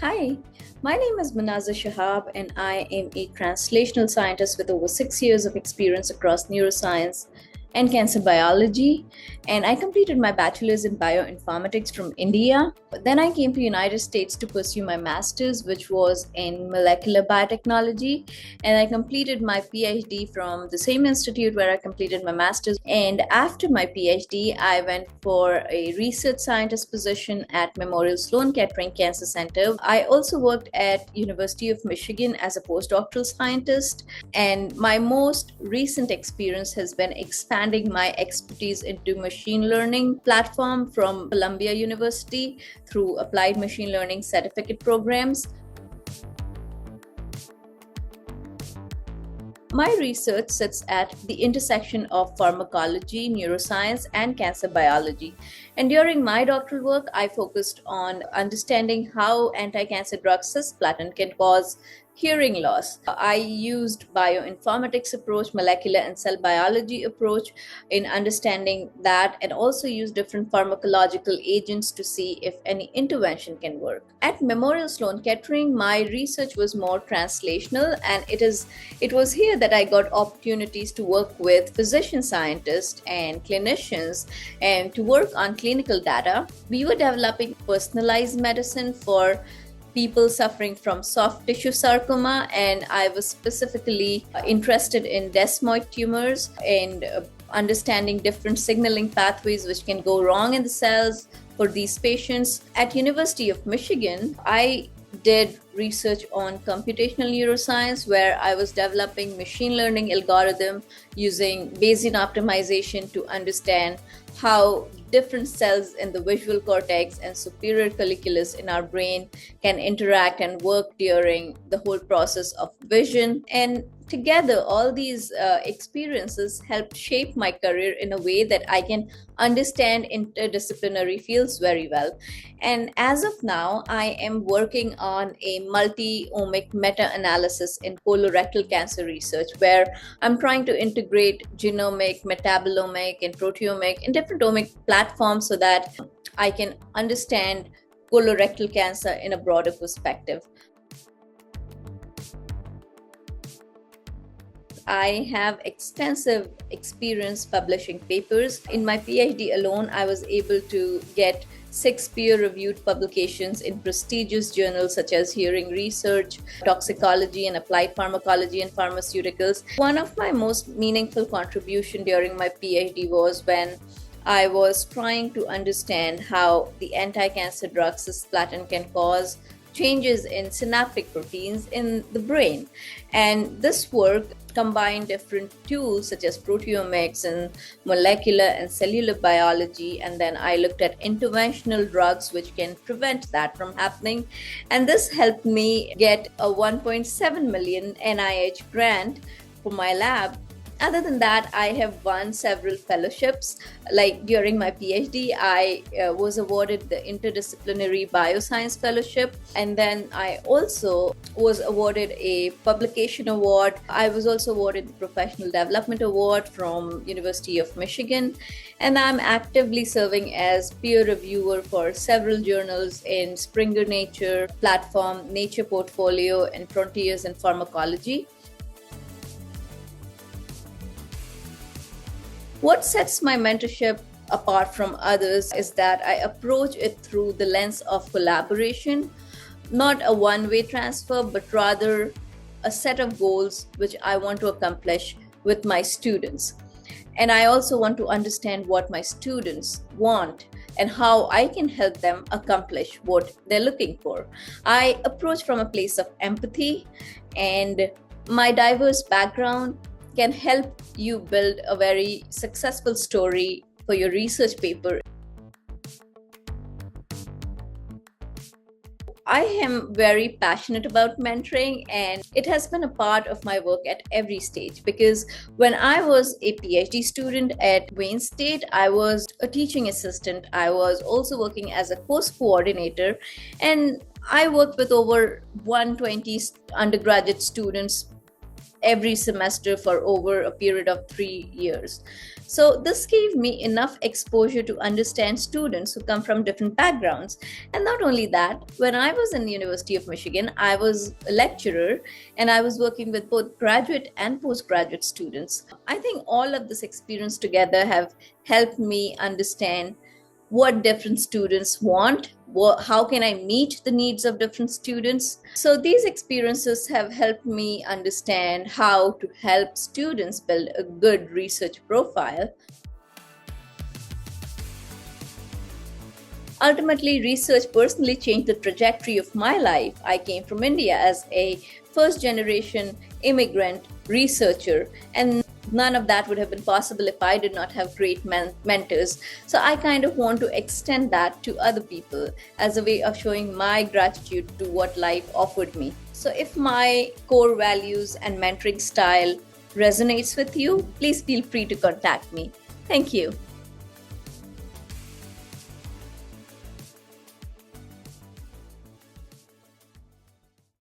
Hi, my name is Monazza Shahab, and I am a translational scientist with over 6 years of experience across neuroscience and cancer biology. And I completed my bachelor's in bioinformatics from India. Then I came to United States to pursue my master's, which was in molecular biotechnology. And I completed my PhD from the same institute where I completed my master's. And after my PhD, I went for a research scientist position at Memorial Sloan Kettering Cancer Center. I also worked at University of Michigan as a postdoctoral scientist. And my most recent experience has been expanding my expertise into machine learning platform from Columbia University through applied machine learning certificate programs. My research sits at the intersection of pharmacology, neuroscience, and cancer biology. And during my doctoral work, I focused on understanding how anti-cancer drug cisplatin can cause hearing loss. I used bioinformatics approach, molecular and cell biology approach in understanding that, and also used different pharmacological agents to see if any intervention can work. At Memorial Sloan Kettering, my research was more translational, and it was here that I got opportunities to work with physician scientists and clinicians and to work on clinical data. We were developing personalized medicine for people suffering from soft tissue sarcoma, and I was specifically interested in desmoid tumors and understanding different signaling pathways which can go wrong in the cells for these patients. At University of Michigan, I did research on computational neuroscience, where I was developing machine learning algorithm using Bayesian optimization to understand how different cells in the visual cortex and superior colliculus in our brain can interact and work during the whole process of vision. And together, all these experiences helped shape my career in a way that I can understand interdisciplinary fields very well. And as of now, I am working on a multi-omic meta-analysis in colorectal cancer research, where I'm trying to integrate genomic, metabolomic, and proteomic and different omic platforms so that I can understand colorectal cancer in a broader perspective. I have extensive experience publishing papers. In my PhD alone, I was able to get 6 peer-reviewed publications in prestigious journals such as Hearing Research, Toxicology, and Applied Pharmacology and Pharmaceuticals. One of my most meaningful contributions during my PhD was when I was trying to understand how the anti-cancer drug cisplatin can cause changes in synaptic proteins in the brain. And this work combined different tools such as proteomics and molecular and cellular biology. And then I looked at interventional drugs which can prevent that from happening. And this helped me get a 1.7 million NIH grant for my lab. Other than that, I have won several fellowships. Like during my PhD, I was awarded the Interdisciplinary Bioscience Fellowship, and then I also was awarded a Publication Award. I was also awarded the Professional Development Award from University of Michigan, and I'm actively serving as peer reviewer for several journals in Springer Nature, Platform, Nature Portfolio, and Frontiers in Pharmacology. What sets my mentorship apart from others is that I approach it through the lens of collaboration, not a one-way transfer, but rather a set of goals which I want to accomplish with my students. And I also want to understand what my students want and how I can help them accomplish what they're looking for. I approach from a place of empathy, and my diverse background can help you build a very successful story for your research paper. I am very passionate about mentoring, and it has been a part of my work at every stage, because when I was a PhD student at Wayne State, I was a teaching assistant. I was also working as a course coordinator, and I worked with over 120 undergraduate students every semester for over a period of 3 years. So this gave me enough exposure to understand students who come from different backgrounds. And not only that, when I was in the University of Michigan, I was a lecturer and I was working with both graduate and postgraduate students. I think all of this experience together have helped me understand what different students want, how can I meet the needs of different students. So these experiences have helped me understand how to help students build a good research profile. Ultimately, research personally changed the trajectory of my life. I came from India as a first generation immigrant researcher, and none of that would have been possible if I did not have great mentors. So I kind of want to extend that to other people as a way of showing my gratitude to what life offered me. So if my core values and mentoring style resonates with you, please feel free to contact me. Thank you.